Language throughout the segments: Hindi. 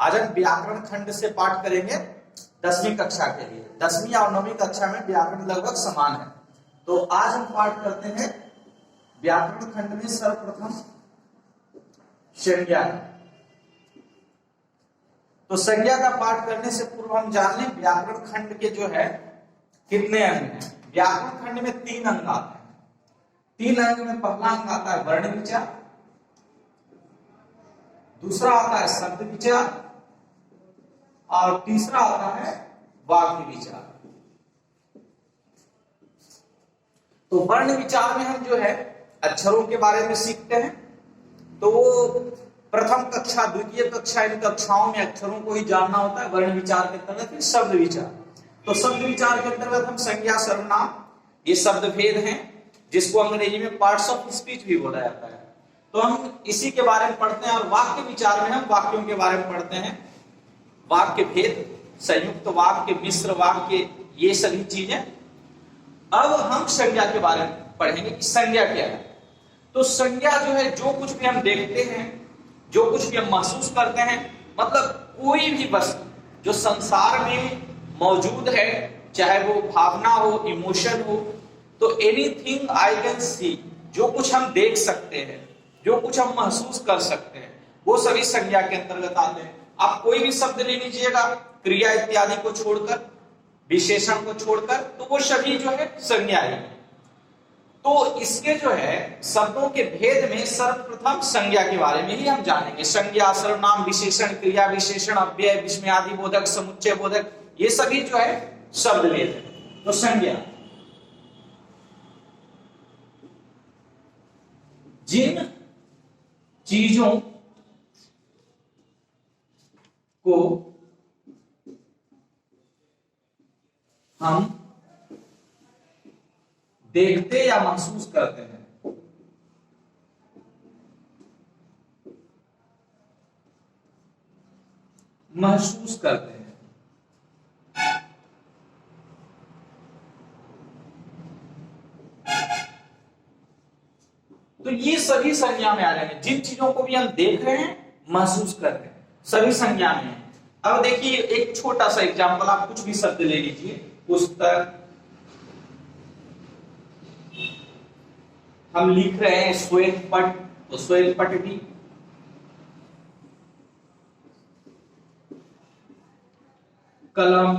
आज हम व्याकरण खंड से पाठ करेंगे 10वीं कक्षा के लिए। 10वीं और 9वीं कक्षा में व्याकरण लगभग समान है। तो आज हम पाठ करते हैं व्याकरण खंड में सर्वप्रथम संज्ञा। तो संज्ञा का पाठ करने से पूर्व हम जान लें व्याकरण खंड के जो है कितने अंग हैं। व्याकरण खंड में 3 अंग आते हैं। 3 अंग में पहला अंग आता है वर्ण विचार, दूसरा आता है शब्द विचार और तीसरा आता है वाक्य विचार। तो वर्ण विचार में हम जो है अक्षरों के बारे में सीखते हैं। तो वो प्रथम कक्षा द्वितीय कक्षा इन कक्षाओं में अक्षरों को ही जानना होता है। वर्ण विचार के अंतर्गत फिर शब्द विचार। तो शब्द विचार के अंतर्गत हम संज्ञा सर्वनाम ये शब्द भेद हैं, जिसको अंग्रेजी में पार्ट्स ऑफ स्पीच भी बोला जाता है। तो हम इसी के बारे में पढ़ते हैं। और वाक्य विचार में हम वाक्यों के बारे में पढ़ते हैं। वाक्य भेद, संयुक्त वाक्य, मिश्र वाक्य, ये सभी चीजें। अब हम संज्ञा के बारे में पढ़ेंगे कि संज्ञा क्या है। तो संज्ञा जो है जो कुछ भी हम देखते हैं, जो कुछ भी हम महसूस करते हैं, मतलब कोई भी वस्तु जो संसार में मौजूद है, चाहे वो भावना हो, इमोशन हो, तो एनीथिंग आई कैन सी, जो कुछ हम देख सकते हैं, जो कुछ हम महसूस कर सकते हैं, वो सभी संज्ञा के अंतर्गत आते हैं। आप कोई भी शब्द ले लीजिएगा, क्रिया इत्यादि को छोड़कर, विशेषण को छोड़कर, तो वो सभी जो है संज्ञा है। तो इसके जो है शब्दों के भेद में सर्वप्रथम संज्ञा के बारे में ही हम जानेंगे। संज्ञा, सर्वनाम, विशेषण, क्रिया विशेषण, अव्यय, विस्मयादि बोधक, समुच्चय बोधक, ये सभी जो है शब्द भेद है। तो संज्ञा जिन चीजों को हम देखते या महसूस करते हैं, महसूस करते हैं, तो ये सभी संज्ञा में आ जाएंगे। जिन चीजों को भी हम देख रहे हैं, महसूस कर रहे हैं, सभी संज्ञा में है। अब देखिए एक छोटा सा एग्जांपल, आप कुछ भी शब्द ले लीजिए। पुस्तक, हम लिख रहे हैं श्वेत पट, तो श्वेत पट भी। कलम,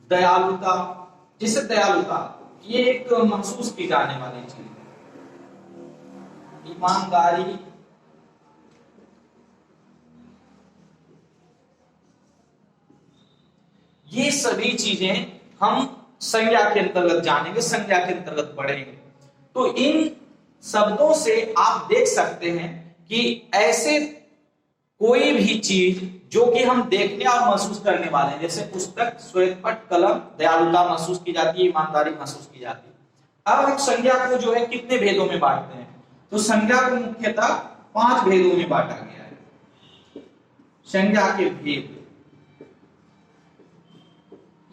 दयालुता, जिसे दयालुता ये एक महसूस की जाने वाली चीज है। ईमानदारी, ये सभी चीजें हम संज्ञा के अंतर्गत जानेंगे, संज्ञा के अंतर्गत पढ़ेंगे। तो इन शब्दों से आप देख सकते हैं कि ऐसे कोई भी चीज जो कि हम देखने और महसूस करने वाले हैं, जैसे पुस्तक, श्वेतपट, कलम, दयालुता महसूस की जाती है, ईमानदारी महसूस की जाती है। अब हम संज्ञा को जो है कितने भेदों में बांटते हैं। तो संज्ञा को मुख्यतः 5 भेदों में बांटा गया है। संज्ञा के भेद,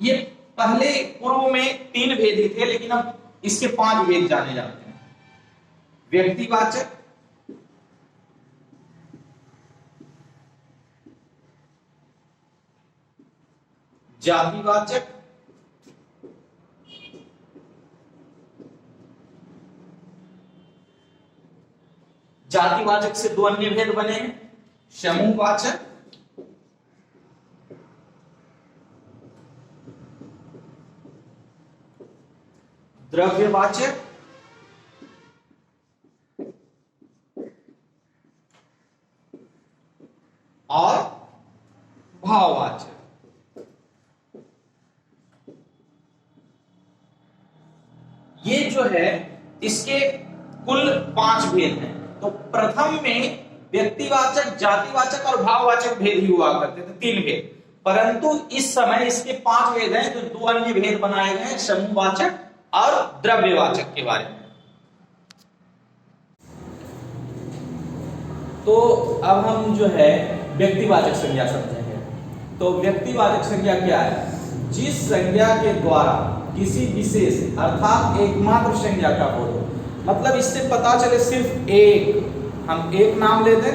ये पहले पूर्व में 3 भेद ही थे, लेकिन अब इसके 5 भेद जाने जाते हैं। व्यक्तिवाचक, जातिवाचक, जातिवाचक से 2 अन्य भेद बने हैं, समूहवाचक द्रव्यवाचक और भाववाचक। ये जो है इसके कुल 5 भेद हैं। तो प्रथम में व्यक्तिवाचक, जातिवाचक और भाववाचक भेद ही हुआ करते थे, 3 भेद। परंतु इस समय इसके 5 भेद हैं, जो 2 अन्य भेद बनाए गए हैं, समूहवाचक और द्रव्यवाचक के बारे में। तो अब हम जो है व्यक्तिवाचक संज्ञा समझेंगे। तो व्यक्तिवाचक संज्ञा क्या है? जिस संज्ञा के द्वारा किसी विशेष अर्थात एकमात्र संज्ञा का बोध हो, मतलब इससे पता चले सिर्फ एक हम एक नाम ले दें,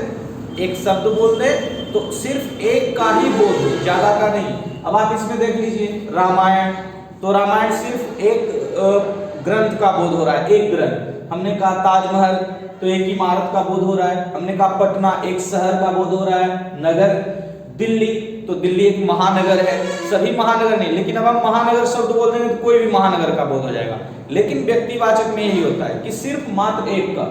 एक शब्द बोल दे तो सिर्फ एक का ही बोध हो, ज्यादा का नहीं। अब आप इसमें देख लीजिए रामायण, तो रामायण सिर्फ एक ग्रंथ का बोध हो रहा है, एक ग्रंथ। हमने कहा ताजमहल तो एक इमारत का बोध हो रहा है। हमने कहा पटना एक शहर का बोध हो रहा है, नगर। दिल्ली तो दिल्ली एक महानगर है, सभी महानगर नहीं, लेकिन अब हम महानगर शब्द बोल देंगे तो कोई भी महानगर का बोध हो जाएगा। लेकिन व्यक्तिवाचक में यही होता है कि सिर्फ मात्र एक का।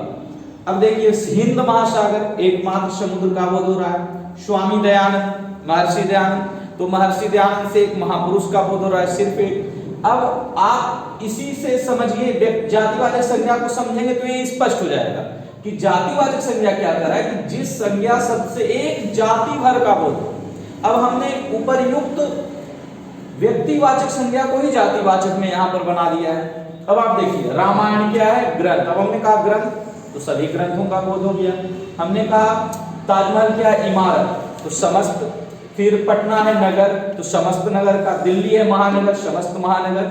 अब देखिए हिंद महासागर एकमात्र समुद्र का बोध हो रहा है। स्वामी दयानंद, महर्षि दयानंद, तो महर्षि दयानंद से एक महापुरुष का बोध हो रहा है, सिर्फ एक। अब आप इसी से समझिए, जातिवाचक संज्ञा को समझेंगे तो ये स्पष्ट हो जाएगा कि जातिवाचक संज्ञा क्या कर रहा है कि जिस संज्ञा शब्द से एक जाति भर का बोध हो। अब हमने उपर्युक्त व्यक्तिवाचक संज्ञा को ही जातिवाचक में यहां पर बना दिया है। अब आप देखिए रामायण क्या है, ग्रंथ। अब हमने कहा ग्रंथ तो सभी ग्रंथों का बोध हो गया। हमने कहा ताजमहल क्या है, इमारत, तो समस्त। फिर पटना है नगर, तो समस्त नगर का। दिल्ली है महानगर, समस्त महानगर।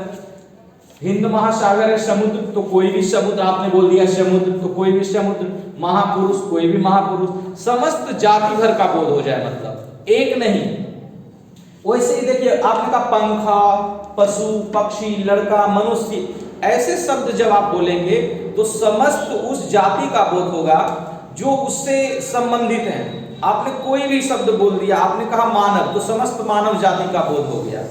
हिंद महासागर है समुद्र, तो कोई भी समुद्र, आपने बोल दिया समुद्र तो कोई भी समुद्र। महापुरुष कोई भी महापुरुष। समस्त जाति भर का बोध हो जाए, मतलब एक नहीं। वैसे ही देखिए आपने कहा पंखा, पशु, पक्षी, लड़का, मनुष्य, ऐसे शब्द जब आप बोलेंगे तो समस्त उस जाति का बोध होगा जो उससे संबंधित है। आपने कोई भी शब्द बोल दिया, आपने कहा मानव, तो समस्त मानव जाति का बोध हो गया।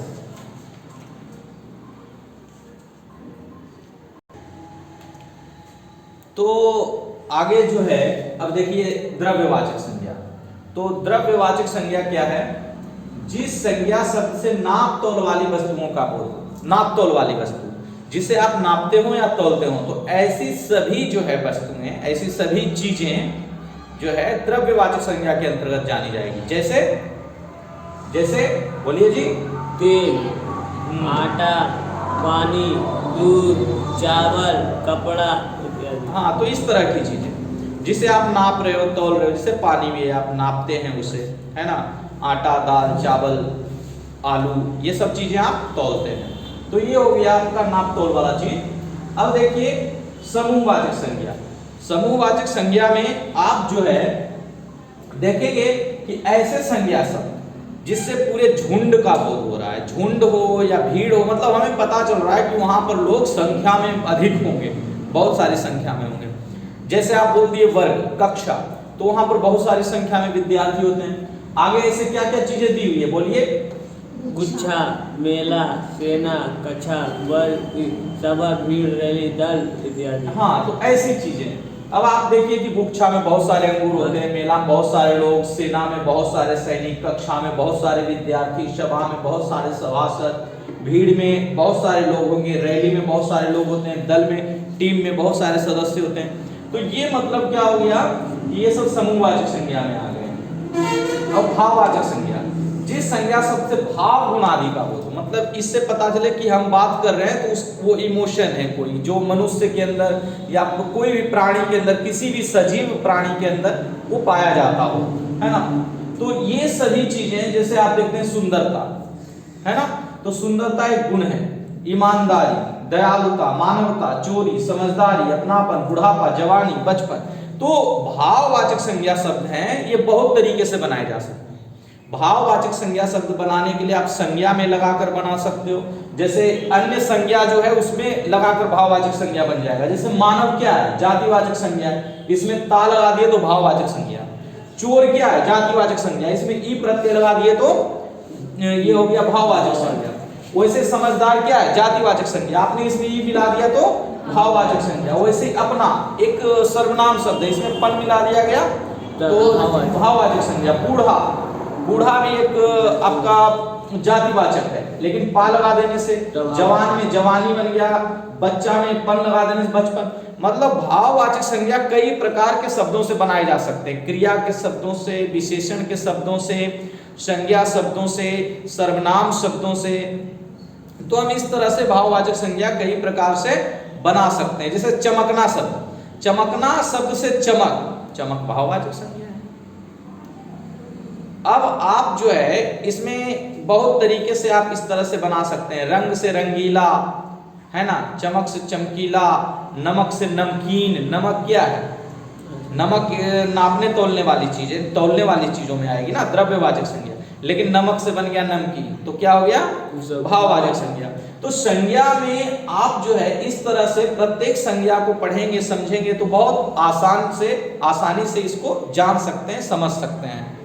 तो आगे जो है, अब देखिए द्रव्यवाचक संज्ञा। तो द्रव्यवाचक संज्ञा क्या है, जिस संज्ञा शब्द से नाप तौल वाली वस्तुओं का बोध। नाप तौल वाली वस्तु जिसे आप नापते हो या तौलते हो, तो ऐसी सभी जो है वस्तुएं, ऐसी सभी चीजें जो है द्रव्यवाचक संज्ञा के अंतर्गत जानी जाएगी। जैसे जैसे बोलिए जी, तेल, आटा, पानी, दूध, चावल, कपड़ा इत्यादि। हाँ, तो इस तरह की चीजें जिसे आप नाप रहे हो, तौल रहे हो, जैसे पानी भी आप नापते हैं उसे, है ना। आटा, दाल, चावल, आलू, ये सब चीजें आप तौलते हैं। तो ये हो गया आपका नाप तौल वाला चीज। अब देखिए समूहवाचक संज्ञा। समूहवाचक संज्ञा में आप जो है देखेंगे कि ऐसे संज्ञा शब्द जिससे पूरे झुंड का बोध हो रहा है, झुंड हो या भीड़ हो, मतलब हमें पता चल रहा है कि वहां पर लोग संख्या में अधिक होंगे, बहुत सारी संख्या में होंगे। जैसे आप बोल दिए वर्ग, कक्षा, तो वहां पर बहुत सारी संख्या में विद्यार्थी होते हैं। आगे ऐसे क्या क्या चीजें दी हुई है, बोलिए। गुच्छा, मेला, सेना, कक्षा, वर्ग, सभा, भीड़, रैली, दल इत्यादि। हाँ, तो ऐसी चीजें। अब आप देखिए कि गुच्छा में बहुत सारे अंगूर होते हैं, मेला में बहुत सारे लोग, सेना में बहुत सारे सैनिक, कक्षा में बहुत सारे विद्यार्थी, सभा में बहुत सारे सभासद, भीड़ में बहुत सारे लोग होंगे, रैली में बहुत सारे लोग होते हैं, दल में, टीम में बहुत सारे सदस्य होते हैं। तो ये मतलब क्या हो गया, ये सब समूहवाचक संज्ञा में आ गए। अब भाववाचक संज्ञा, जिस संज्ञा शब्द से भाव गुण आदि का बोध, मतलब इससे पता चले कि हम बात कर रहे हैं तो वो इमोशन है कोई, जो मनुष्य के अंदर या कोई भी प्राणी के अंदर, किसी भी सजीव प्राणी के अंदर वो पाया जाता हो, है ना। तो ये सभी चीजें, जैसे आप देखते हैं सुंदरता, है ना, तो सुंदरता एक गुण है। ईमानदारी, दयालुता, मानवता, चोरी, समझदारी, अपनापन, बुढ़ापा, जवानी, बचपन, तो भाववाचक संज्ञा शब्द हैं, ये बहुत तरीके से बनाए जा सकते हैं। भाववाचक संज्ञा शब्द बनाने के लिए आप संज्ञा में लगाकर बना सकते हो, जैसे अन्य संज्ञा जो है उसमें लगाकर भाववाचक संज्ञा बन जाएगा। जैसे मानव क्या है, जातिवाचक संज्ञा है, इसमें ता लगा दिए तो भाववाचक संज्ञा। चोर क्या है, जातिवाचक संज्ञा, इसमें ई प्रत्यय लगा दिए तो ये हो गया भाववाचक संज्ञा। वैसे समझदार क्या है, जातिवाचक संज्ञा, आपने इसमें ई मिला दिया तो भाववाचक संज्ञा। वैसे अपना एक सर्वनाम शब्द है, इसमें पन मिला दिया गया तो भाववाचक संज्ञा। बूढ़ा, बूढ़ा भी एक आपका जातिवाचक है, लेकिन पा लगा देने से जवान में जवानी बन गया, बच्चा में पन लगा देने से बचपन। मतलब भाववाचक संज्ञा कई प्रकार के शब्दों से बनाए जा सकते हैं, क्रिया के शब्दों से, विशेषण के शब्दों से, संज्ञा शब्दों से, सर्वनाम शब्दों से। तो हम इस तरह से भाववाचक संज्ञा कई प्रकार से बना सकते हैं। जैसे चमकना शब्द, चमकना शब्द से चमक, चमक भाववाचक संज्ञा है। अब आप जो है इसमें बहुत तरीके से आप इस तरह से बना सकते हैं। रंग से रंगीला, है ना, चमक से चमकीला, नमक से नमकीन। नमक क्या है, नमक नापने तोलने वाली चीज है, तोलने वाली चीजों में आएगी ना द्रव्यवाचक संज्ञा। लेकिन नमक से बन गया नमकीन, तो क्या हो गया भाववाचक संज्ञा। तो संज्ञा में आप जो है इस तरह से प्रत्येक संज्ञा को पढ़ेंगे समझेंगे तो बहुत आसानी से इसको जान सकते हैं, समझ सकते हैं।